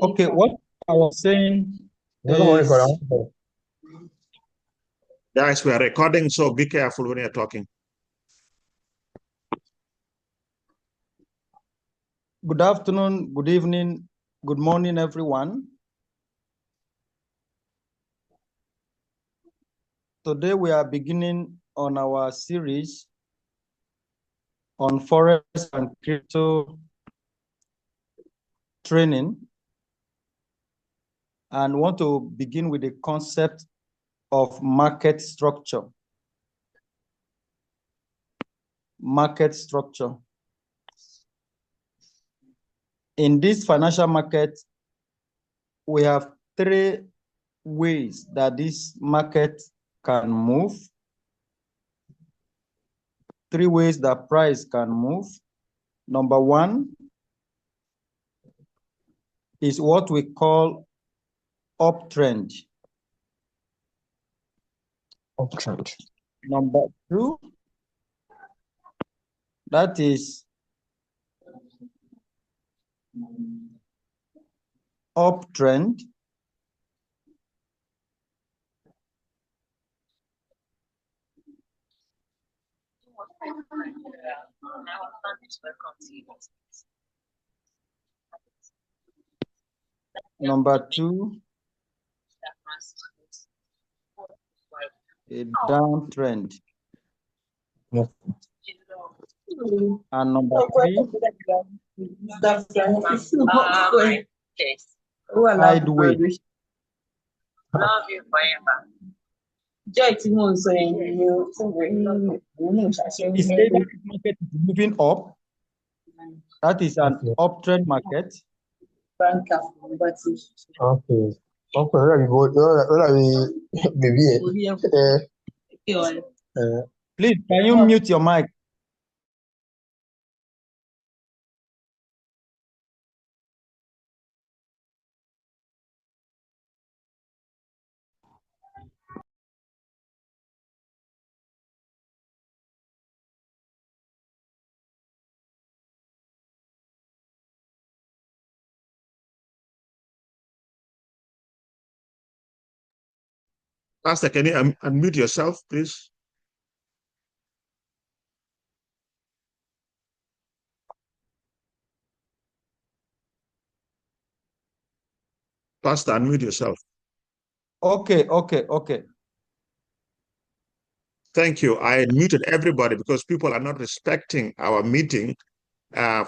Okay, what I was saying is, guys, we are recording, so be careful when you're talking. good afternoon, good evening, good morning, everyone. Today we are beginning on our series on Forex and crypto training, and want to begin with the concept of market structure. Market structure. In this financial market, we have three ways that this market can move. Three ways that price can move. Number one is what we call uptrend. Uptrend. Number two, that is uptrend. Number two, a downtrend. And number three, sideways. Love you forever. Joy Timon saying Is the market moving up? That is an uptrend market. Okay. Please, can you mute your mic? Pastor, can you unmute yourself, please? Pastor, unmute yourself. Okay. Thank you. I muted everybody because people are not respecting our meeting.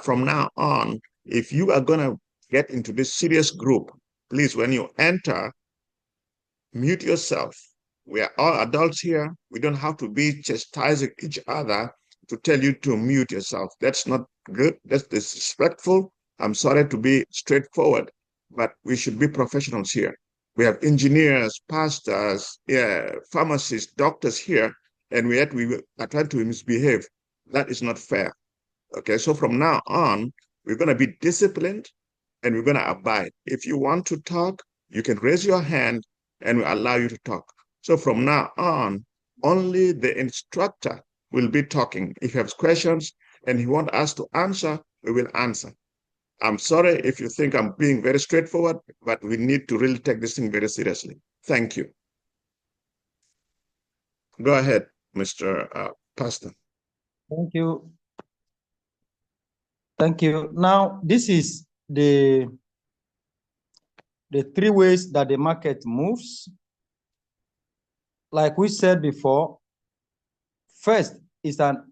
From now on, if you are going to get into this serious group, please, when you enter, mute yourself. We are all adults here. We don't have to be chastising each other to tell you to mute yourself. That's not good. That's disrespectful. I'm sorry to be straightforward, but we should be professionals here. We have engineers, pastors, pharmacists, doctors here, and yet we are trying to misbehave. That is not fair. Okay, so from now on, we're going to be disciplined and we're going to abide. If you want to talk, you can raise your hand and we'll allow you to talk. So from now on, only the instructor will be talking. If you have questions and you want us to answer, we will answer. I'm sorry if you think I'm being very straightforward, but we need to really take this thing very seriously. Thank you. Go ahead, Mr. Pastor. Thank you. Thank you. Now, this is the three ways that the market moves. Like we said before, first is an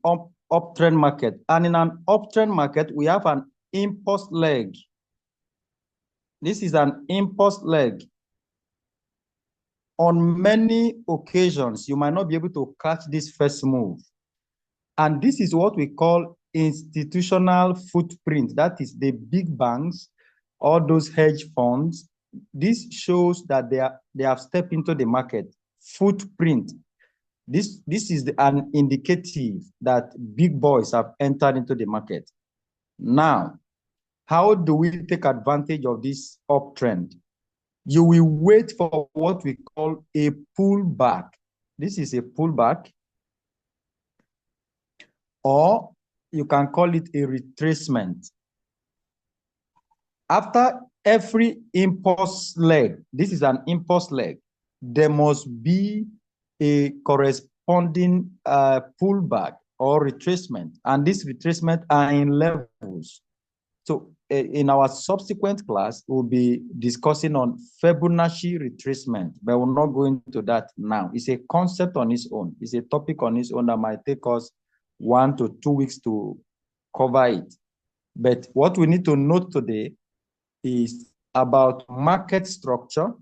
uptrend market. And in an uptrend market, we have an impulse leg. This is an impulse leg. On many occasions, you might not be able to catch this first move. And this is what we call institutional footprint. That is the big banks, all those hedge funds. This shows that they have stepped into the market. Footprint. This is an indicative that big boys have entered into the market. Now, how do we take advantage of this uptrend? You will wait for what we call a pullback. This is a pullback. or you can call it a retracement. After every impulse leg, this is an impulse leg, there must be a corresponding pullback or retracement, and this retracement are in levels. So in our subsequent class, we'll be discussing on Fibonacci retracement, but we're not going to that now. It's a concept on its own. It's a topic on its own that might take us 1 to 2 weeks to cover it. But what we need to note today is about market structure,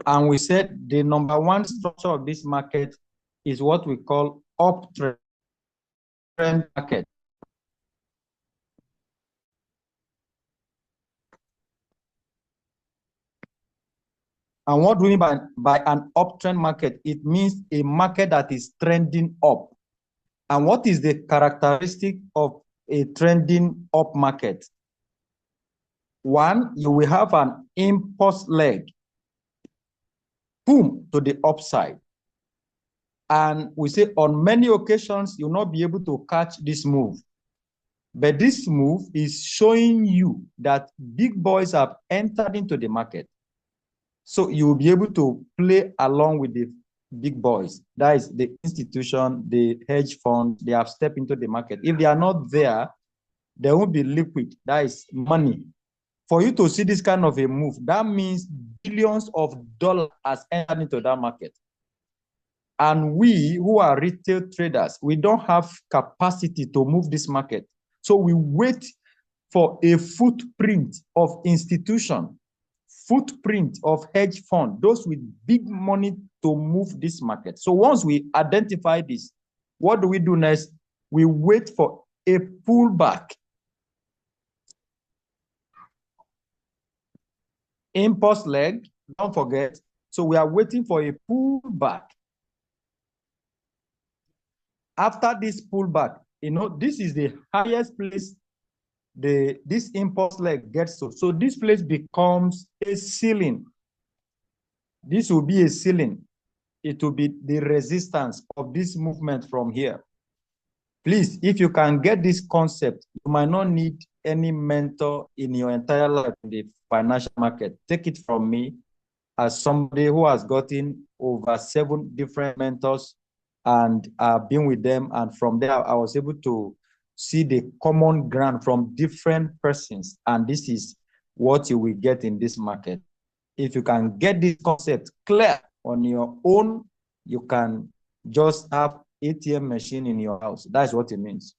and we said the number one structure of this market is what we call uptrend market. And what do we mean by an uptrend market? It means a market that is trending up. And what is the characteristic of a trending up market? One, you will have an impulse leg, boom, to the upside. And we say on many occasions, you'll not be able to catch this move. But this move is showing you that big boys have entered into the market. So you will be able to play along with the big boys. That is the institution, the hedge fund, they have stepped into the market. If they are not there, there won't be liquid. That is money. For you to see this kind of a move, that means billions of dollars has entered into that market. And we who are retail traders, we don't have capacity to move this market. So we wait for a footprint of institution, footprint of hedge fund, those with big money to move this market. So once we identify this, what do we do next? We wait for a pullback. Impulse leg, don't forget. So we are waiting for a pullback. After this pullback, this is the highest place this impulse leg gets to. So this place becomes a ceiling. This will be a ceiling. It will be the resistance of this movement from here. Please, if you can get this concept, you might not need any mentor in your entire life in the financial market. Take it from me as somebody who has gotten over 7 different mentors and I've been with them. And from there, I was able to see the common ground from different persons. And this is what you will get in this market. If you can get this concept clear on your own, you can just have ATM machine in your house. That's what it means.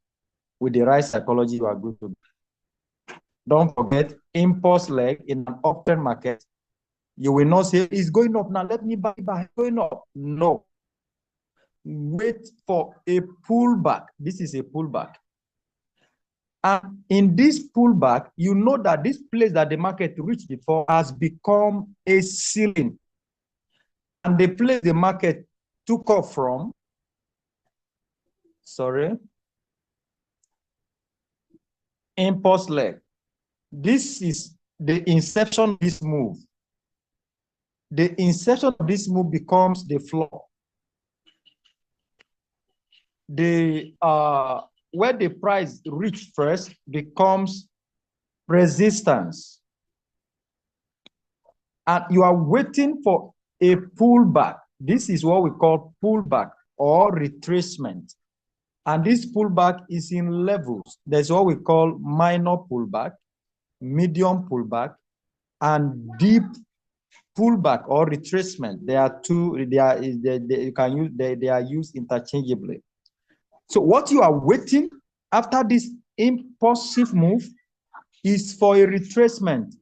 With the right psychology, you are good to go. Don't forget, impulse leg in an uptrend market. You will not say, it's going up now, let me buy, going up. No. Wait for a pullback. This is a pullback. And in this pullback, you know that this place that the market reached before has become a ceiling. And the place the market took off from, impulse leg. This is the inception of this move. The inception of this move becomes the floor. Where the price reached first becomes resistance. And you are waiting for a pullback. This is what we call pullback or retracement. And this pullback is in levels. There's what we call minor pullback, medium pullback, and deep pullback or retracement. There are two, they are used interchangeably. So what you are waiting after this impulsive move is for a retracement.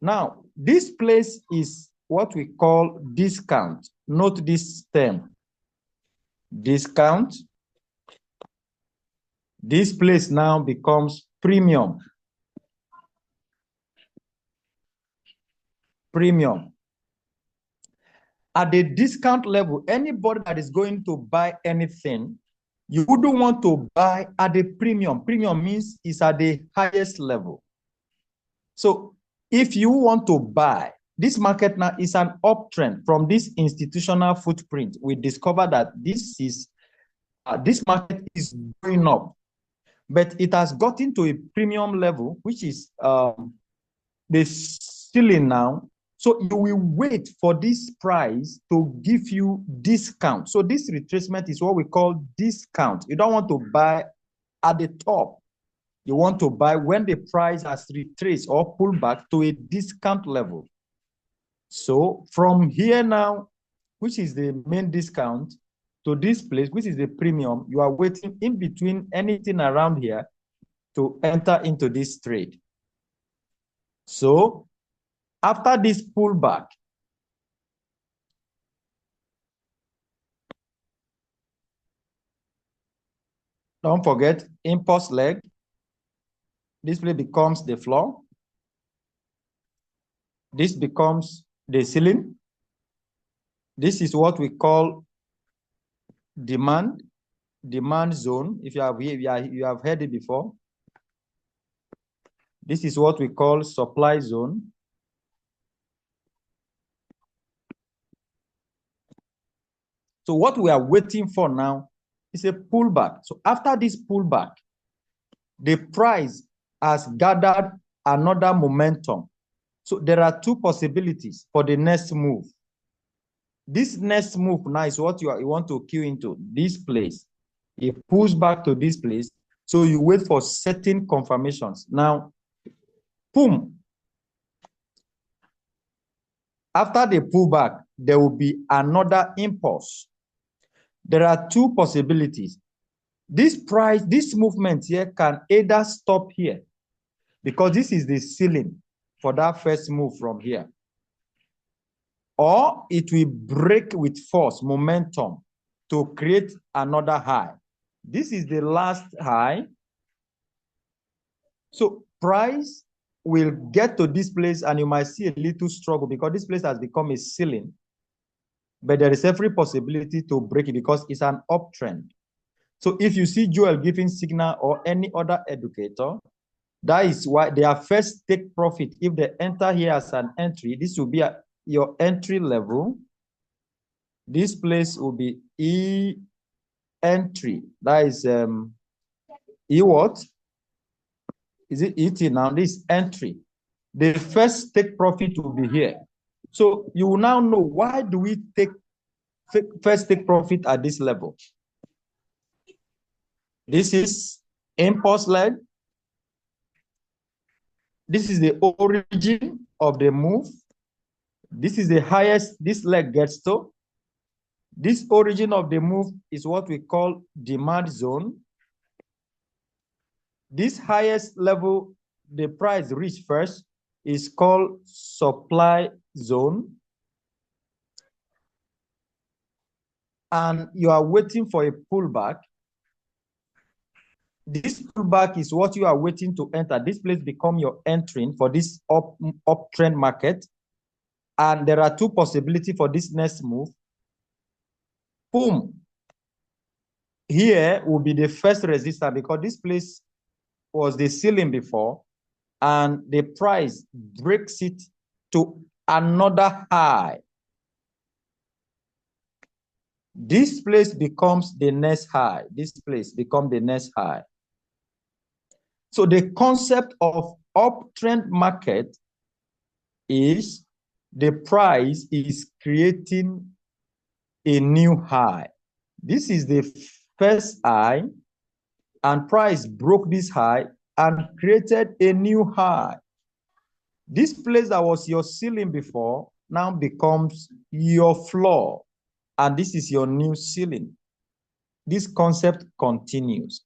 Now, this place is what we call discount. Note this term. Discount. This place now becomes premium. Premium. At the discount level, anybody that is going to buy anything You wouldn't want to buy at the premium. Premium means it's at the highest level. So if you want to buy, this market now is an uptrend from this institutional footprint. We discovered that this market is going up, but it has gotten to a premium level, which is the ceiling now. So you will wait for this price to give you discount. So this retracement is what we call discount. You don't want to buy at the top. You want to buy when the price has retraced or pulled back to a discount level. So from here now, which is the main discount, to this place, which is the premium, you are waiting in between anything around here to enter into this trade. So after this pullback, don't forget impulse leg. This place becomes the floor. This becomes the ceiling. This is what we call demand zone. If you have heard it before. This is what we call supply zone. So what we are waiting for now is a pullback. So after this pullback, the price has gathered another momentum. So there are two possibilities for the next move. This next move now is what you want to queue into this place. It pulls back to this place. So you wait for certain confirmations. Now, boom. After the pullback, there will be another impulse. There are two possibilities. This movement here can either stop here because this is the ceiling for that first move from here, or it will break with force, momentum, to create another high. This is the last high. So price will get to this place and you might see a little struggle because this place has become a ceiling, but there is every possibility to break it because it's an uptrend. So if you see Joel giving signal or any other educator, that is why they are first take profit. If they enter here as an entry, this will be your entry level. This place will be E entry. That is E what? Is it ET now? This entry. The first take profit will be here. So you will now know why do we first take profit at this level. This is impulse leg. This is the origin of the move. This is the highest this leg gets to. This origin of the move is what we call demand zone. This highest level the price reached first is called supply zone. And you are waiting for a pullback. This pullback is what you are waiting to enter. This place become your entry for this uptrend market. And there are two possibilities for this next move. Boom. Here will be the first resistance because this place was the ceiling before, and the price breaks it to another high. This place becomes the next high. This place becomes the next high. So the concept of uptrend market is the price is creating a new high. This is the first high, and price broke this high and created a new high. This place that was your ceiling before now becomes your floor, and this is your new ceiling. This concept continues.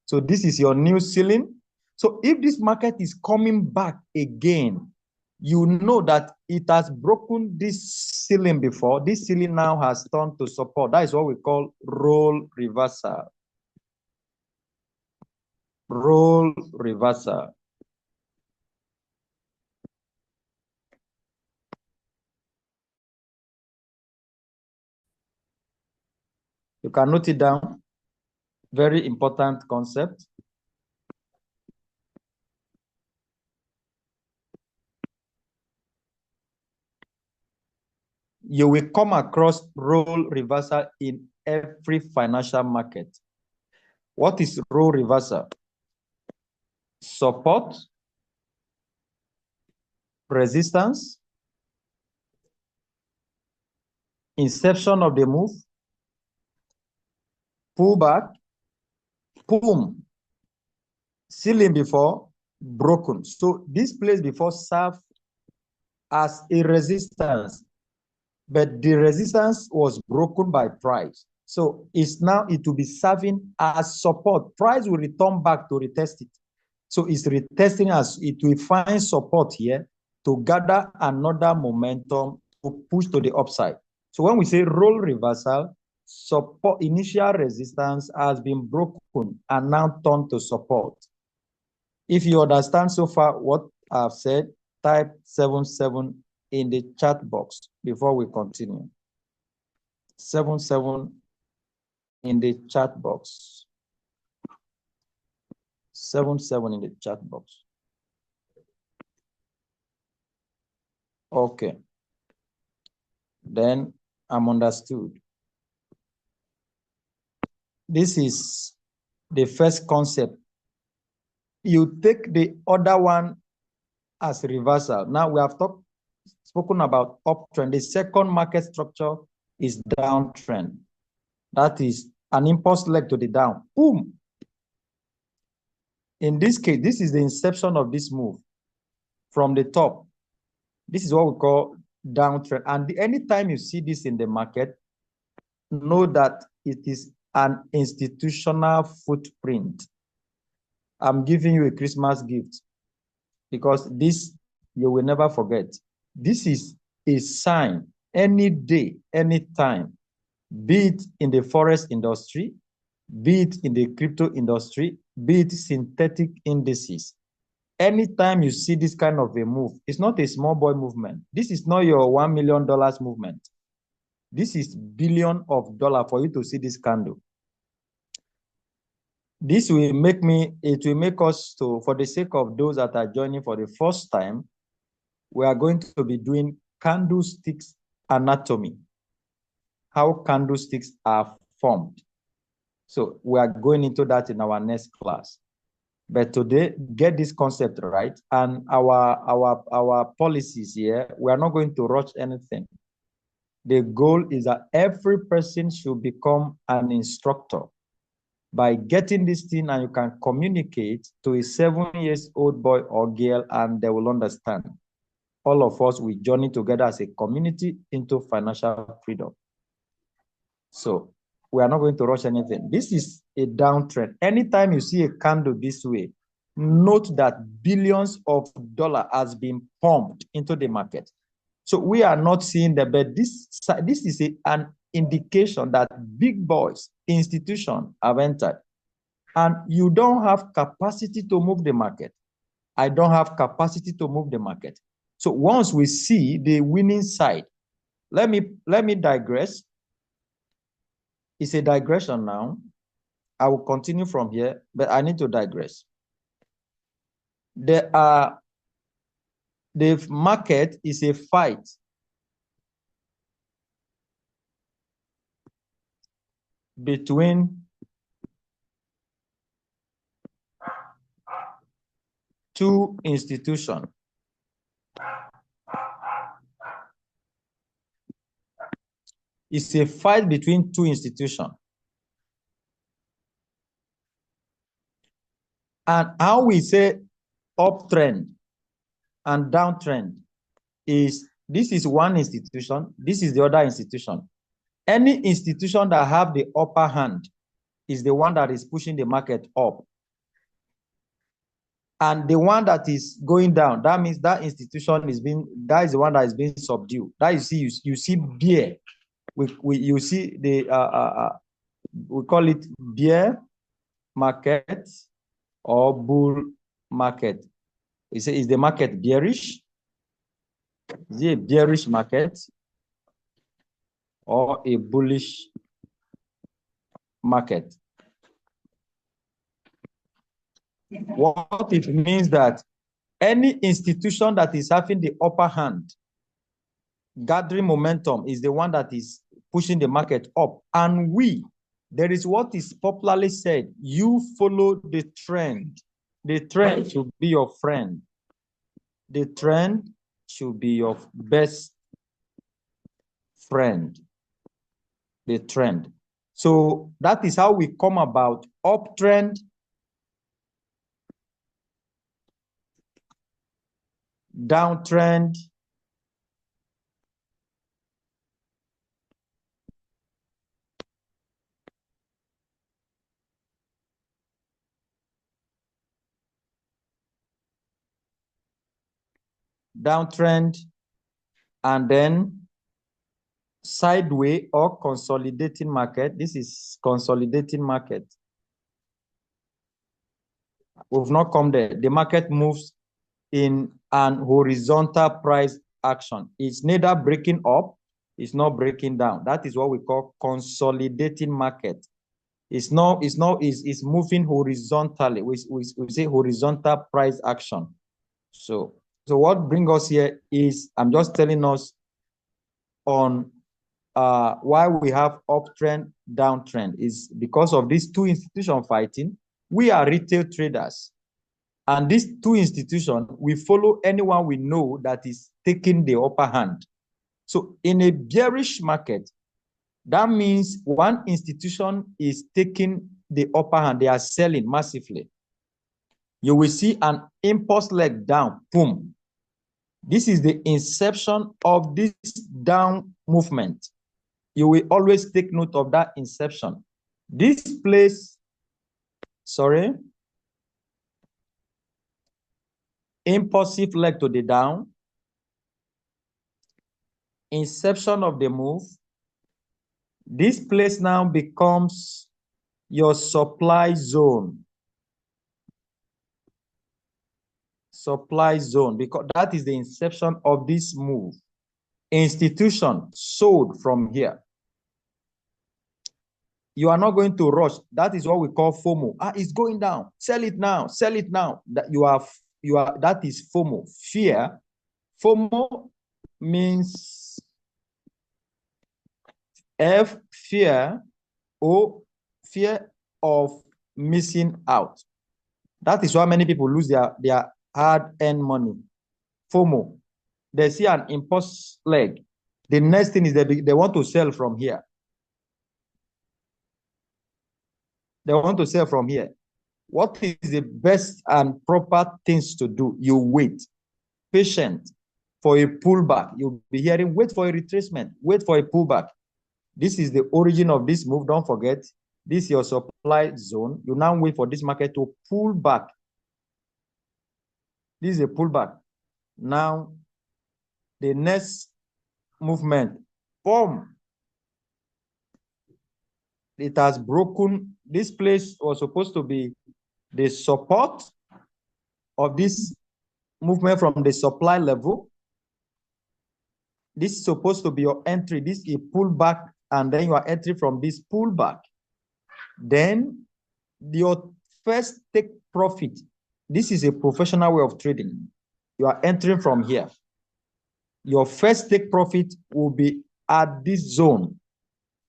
So this is your new ceiling. So if this market is coming back again, you know that it has broken this ceiling before. This ceiling now has turned to support. That is what we call role reversal. Role reversal. You can note it down. Very important concept. You will come across role reversal in every financial market. What is role reversal? Support, resistance, inception of the move, pullback, boom, ceiling before, broken. So this place before served as a resistance, but the resistance was broken by price. So it's now it will be serving as support. Price will return back to retest it. So it's retesting as it will find support here to gather another momentum to push to the upside. So when we say role reversal, support initial resistance has been broken and now turned to support. If you understand so far what I've said, type 77 in the chat box before we continue. 77 in the chat box. 77 in the chat box. Okay. Then I'm understood. This is the first concept. You take the other one as reversal. Now we have spoken about uptrend. The second market structure is downtrend. That is an impulse leg to the down. Boom. In this case, this is the inception of this move from the top. This is what we call downtrend. And anytime you see this in the market, know that it is an institutional footprint. I'm giving you a Christmas gift because this you will never forget. This is a sign any day, anytime, be it in the forex industry, be it in the crypto industry, be it synthetic indices. Anytime you see this kind of a move, it's not a small boy movement. This is not your $1 million movement. This is billions of dollars for you to see this candle. This will make us to, for the sake of those that are joining for the first time, we are going to be doing candlesticks anatomy, how candlesticks are formed. So we are going into that in our next class. But today, get this concept right. And our policies here, we are not going to rush anything. The goal is that every person should become an instructor by getting this thing, and you can communicate to a 7-year-old boy or girl and they will understand. All of us, we journey together as a community into financial freedom. So we are not going to rush anything. This is a downtrend. Anytime you see a candle this way, note that billions of dollars has been pumped into the market. So we are not seeing that, but this is an indication that big boys, institutions have entered. And you don't have capacity to move the market. I don't have capacity to move the market. So once we see the winning side, let me digress. It's a digression now. I will continue from here, but I need to digress. The market is a fight between two institutions. It's a fight between two institutions. And how we say uptrend and downtrend is, this is one institution, this is the other institution. Any institution that have the upper hand is the one that is pushing the market up. And the one that is going down, that means that institution is that is the one that is being subdued. That you see bear. You see the we call it bear market or bull market. Is the market bearish? Is it a bearish market or a bullish market? What it means that any institution that is having the upper hand, gathering momentum, is the one that is pushing the market up. And there is what is popularly said, you follow the trend. The trend should be your friend. The trend should be your best friend. The trend. So that is how we come about uptrend, downtrend, downtrend, and then sideways or consolidating market. This is consolidating market. We've not come there. The market moves in an horizontal price action. It's neither breaking up, it's not breaking down. That is what we call consolidating market. It's moving horizontally. We say horizontal price action. So what brings us here is, I'm just telling us on why we have uptrend, downtrend, is because of these two institutions fighting. We are retail traders. And these two institutions, we follow anyone we know that is taking the upper hand. So in a bearish market, that means one institution is taking the upper hand. They are selling massively. You will see an impulse leg down, boom. This is the inception of this down movement. You will always take note of that inception. This place, impulsive leg to the down, inception of the move. This place now becomes your supply zone. Supply zone, because that is the inception of this move. Institution sold from here. You are not going to rush. That is what we call FOMO. It's going down. Sell it now. Sell it now. That that is FOMO. Fear. FOMO means fear, or fear of missing out. That is why many people lose their hard-earned money. FOMO. They see an impulse leg. The next thing is they want to sell from here. They want to sell from here. What is the best and proper things to do? You wait, patient for a pullback. You'll be hearing, wait for a retracement, wait for a pullback. This is the origin of this move. Don't forget, this is your supply zone. You now wait for this market to pull back. This is a pullback. Now, the next movement, boom. It has broken. This place was supposed to be the support of this movement from the supply level. This is supposed to be your entry. This is a pullback, and then you are entering from this pullback. Then your first take profit. This is a professional way of trading. You are entering from here. Your first take profit will be at this zone.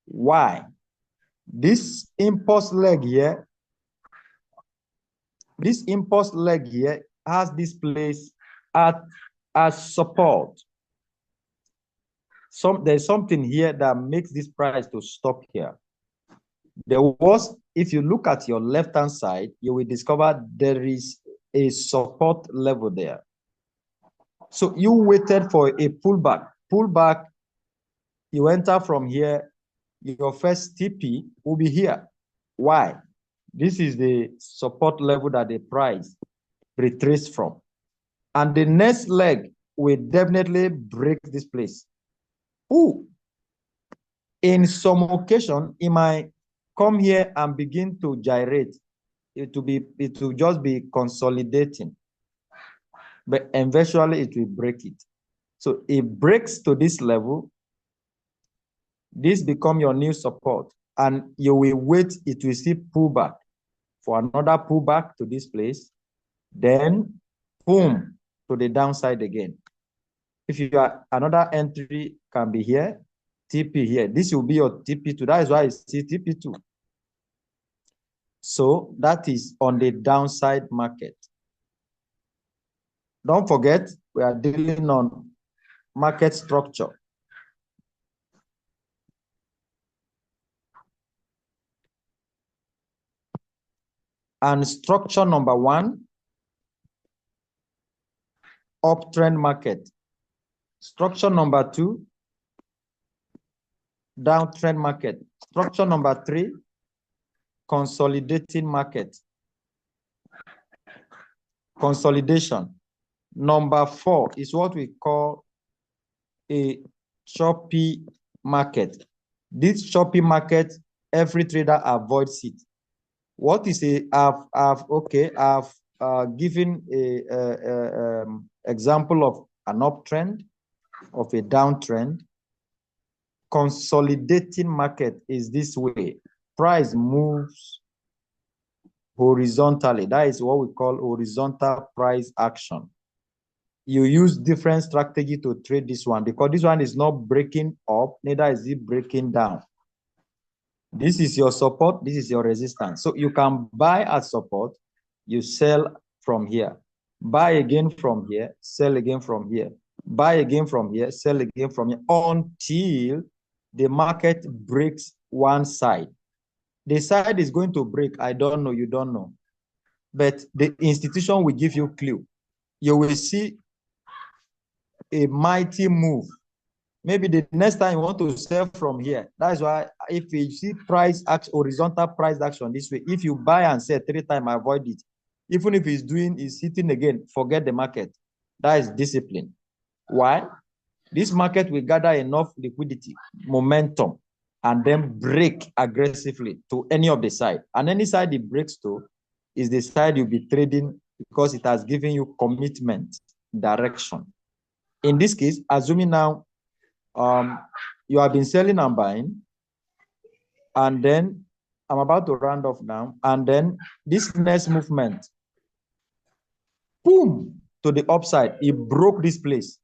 Why? This impulse leg here, has this place as support. There's something here that makes this price to stop here. If you look at your left-hand side, you will discover there is a support level there. So you waited for a pullback. Pullback, you enter from here, your first TP will be here. Why? This is the support level that the price retraced from. And the next leg will definitely break this place. In some occasion, it might come here and begin to gyrate. It will just be consolidating. But eventually it will break it. So it breaks to this level. This become your new support. And you will wait, it will see pullback. for another pullback to this place, then boom to the downside again. If you are another entry can be here, TP here. This will be your TP2. That is why I see TP2. So that is on the downside market. Don't forget, we are dealing on market structure. And structure number 1, uptrend market. Structure number 2, downtrend market. Structure number 3, consolidating market. Consolidation. Number 4 is what we call a choppy market. This choppy market, every trader avoids it. What is I've given a example of an uptrend, of a downtrend. Consolidating market is this way. Price moves horizontally. That is what we call horizontal price action. You use different strategy to trade this one because this one is not breaking up, neither is it breaking down. This is your support, this is your resistance. So you can buy at support, you sell from here. Buy again from here, sell again from here. Buy again from here, sell again from here, until the market breaks one side. The side is going to break, I don't know, you don't know. But the institution will give you a clue. You will see a mighty move. Maybe the next time you want to sell from here. That's why if you see price action, horizontal price action this way, if you buy and sell 3 times, avoid it. Even if it's hitting again, forget the market. That is discipline. Why? This market will gather enough liquidity, momentum, and then break aggressively to any of the side. And any side it breaks to is the side you'll be trading because it has given you commitment, direction. In this case, assuming now you have been selling and buying, and then I'm about to round off now, and then this next movement, boom, to the upside, it broke this place.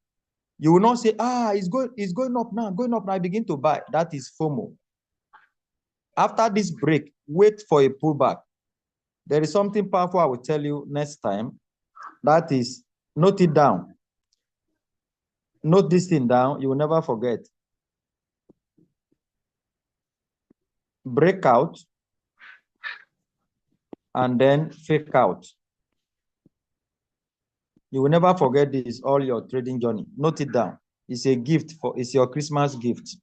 You will not say, it's going up now, I begin to buy. That is FOMO. After this break, wait for a pullback. There is something powerful I will tell you next time. That is, note it down. Note this thing down, you will never forget. Breakout, and then fake out. You will never forget this all your trading journey. Note it down. It's a gift it's your Christmas gift.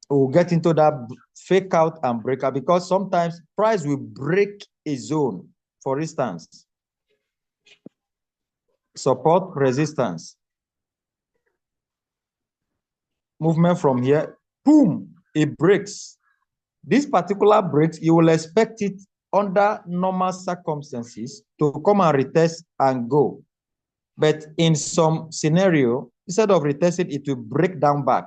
We'll get into that fake out and breakout because sometimes price will break a zone. For instance, support, resistance. Movement from here, boom, it breaks. This particular breaks, you will expect it under normal circumstances to come and retest and go. But in some scenario, instead of retesting, it will break down back.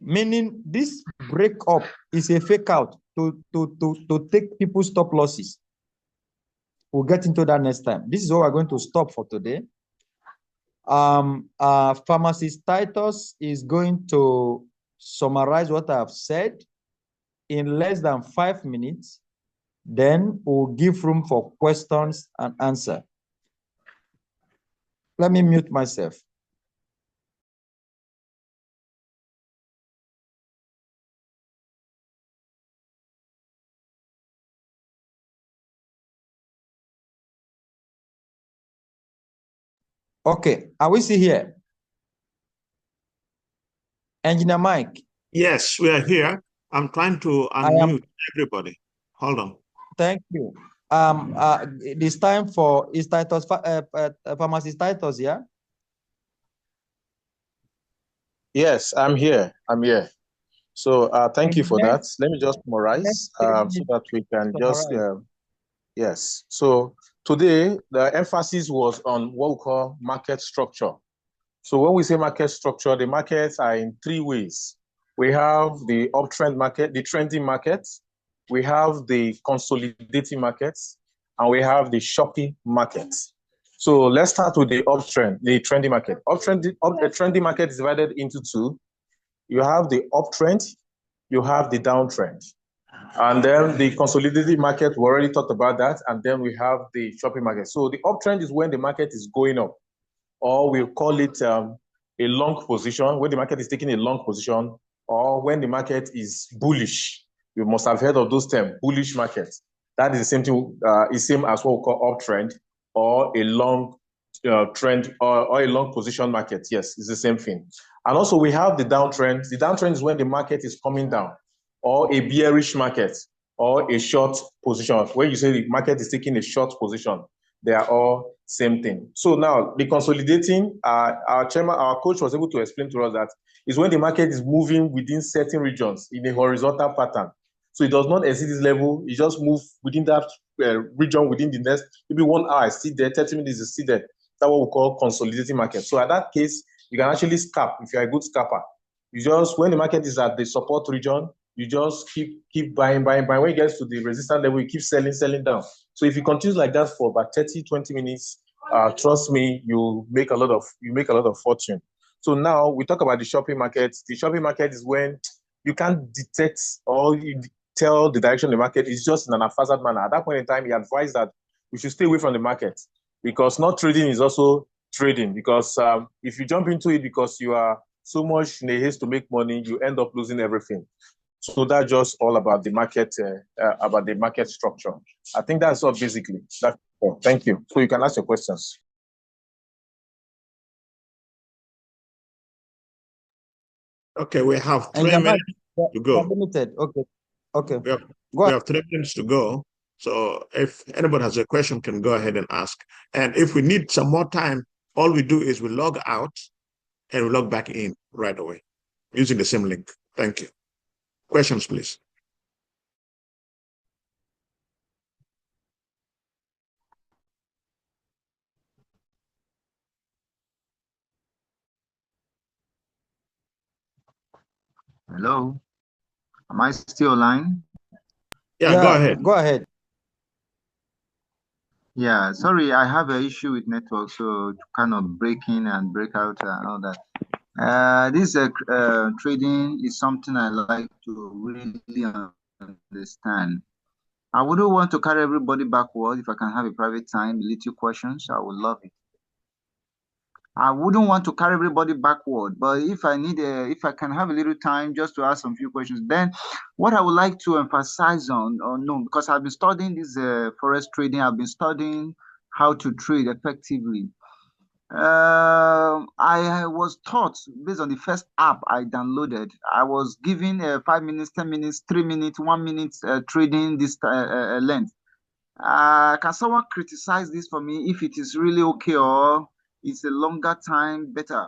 Meaning this break up is a fake out to take people's stop losses. We'll get into that next time. This is what we're going to stop for today. Pharmacist Titus is going to summarize what I've said in less than 5 minutes. Then we'll give room for questions and answer. Let me mute myself. Okay, are we still here? Engineer Mike. Yes, we are here. I'm trying to unmute everybody. Hold on. Thank you. This time for is Titus, Pharmacist Titus, yeah? Yes, I'm here. So thank you for that. Let me just summarize so that we can just, yes. So today, the emphasis was on what we call market structure. So when we say market structure, the markets are in 3 ways. We have the uptrend market, the trending market, we have the consolidating markets, and we have the shopping markets. So let's start with the uptrend, the trendy market. The trendy market is divided into two. You have the uptrend, you have the downtrend. And then the consolidated market, we already talked about that. And then we have the shopping market. So the uptrend is when the market is going up, or we'll call it a long position, when the market is taking a long position, or when the market is bullish. You must have heard of those terms, bullish market. That is the same thing, is same as what we call uptrend, or a long trend, or a long position market. Yes, it's the same thing. And also we have the downtrend. The downtrend is when the market is coming down, or a bearish market, or a short position. When you say the market is taking a short position, they are all same thing. So now the consolidating, our chairman, our coach was able to explain to us that is when the market is moving within certain regions in a horizontal pattern. So it does not exceed this level. It just moves within that region within the next, maybe 1 hour, it's still there, 30 minutes is still there. That's what we call consolidating market. So at that case, you can actually scalp if you're a good scalper. You just, when the market is at the support region, you just keep buying. When it gets to the resistance level, you keep selling down. So if you continue like that for about 30, 20 minutes, trust me, you make a lot of fortune. So now we talk about the shopping market. The shopping market is when you can't detect or you tell the direction of the market. It's just in an haphazard manner. At that point in time, he advised that we should stay away from the market, because not trading is also trading. Because if you jump into it because you are so much in a haste to make money, you end up losing everything. So that's just all about the market structure. I think that's all basically. That's all. Thank you. So you can ask your questions. Okay, we have 3 minutes to go. Limited. Okay. We have 3 minutes to go. So if anybody has a question, can go ahead and ask. And if we need some more time, all we do is we log out and we log back in right away using the same link. Thank you. Questions, please. Hello, am I still online? Yeah, go ahead. Go ahead. Yeah, sorry, I have an issue with network, so kind of break in and break out and all that. This trading is something I like to really understand. I wouldn't want to carry everybody backward. If I can have a private time, little questions, I would love it. I wouldn't want to carry everybody backward, but if I can have a little time just to ask some few questions, then what I would like to emphasize on, or no, because I've been studying this forex trading, I've been studying how to trade effectively. I was taught based on the first app I downloaded. I was given 5 minutes, 10 minutes, 3 minutes, 1 minute trading this length. Can someone criticize this for me if it is really okay, or it's a longer time better?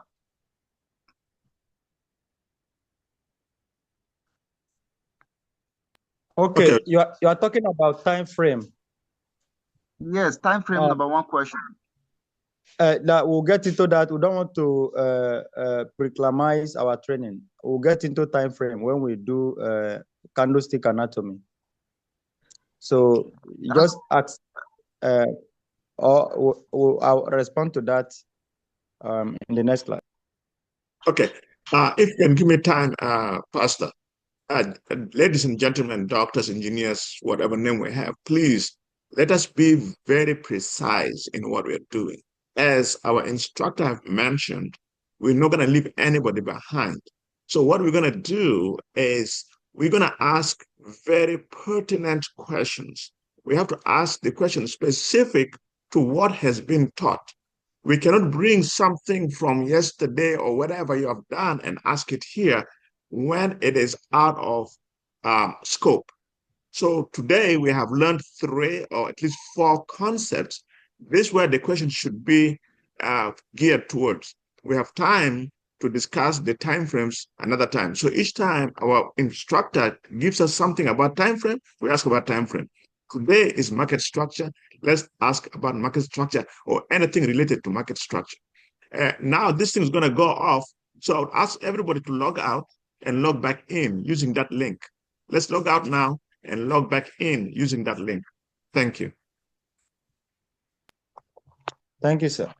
Okay. You are talking about time frame. Yes, time frame number one question. That we'll get into that. We don't want to proclamize our training. We'll get into time frame when we do candlestick anatomy. So you just ask, or I'll respond to that in the next slide. Okay. If you can give me time, Pastor, ladies and gentlemen, doctors, engineers, whatever name we have, please let us be very precise in what we're doing. As our instructor have mentioned, we're not going to leave anybody behind. So what we're going to do is we're going to ask very pertinent questions. We have to ask the question specific to what has been taught. We cannot bring something from yesterday or whatever you have done and ask it here when it is out of scope. So today we have learned 3 or at least 4 concepts. This is where the question should be geared towards. We have time to discuss the timeframes another time. So each time our instructor gives us something about timeframe, we ask about timeframe. Today is market structure. Let's ask about market structure or anything related to market structure. Now this thing is going to go off. So I'll ask everybody to log out and log back in using that link. Let's log out now and log back in using that link. Thank you. Thank you, sir.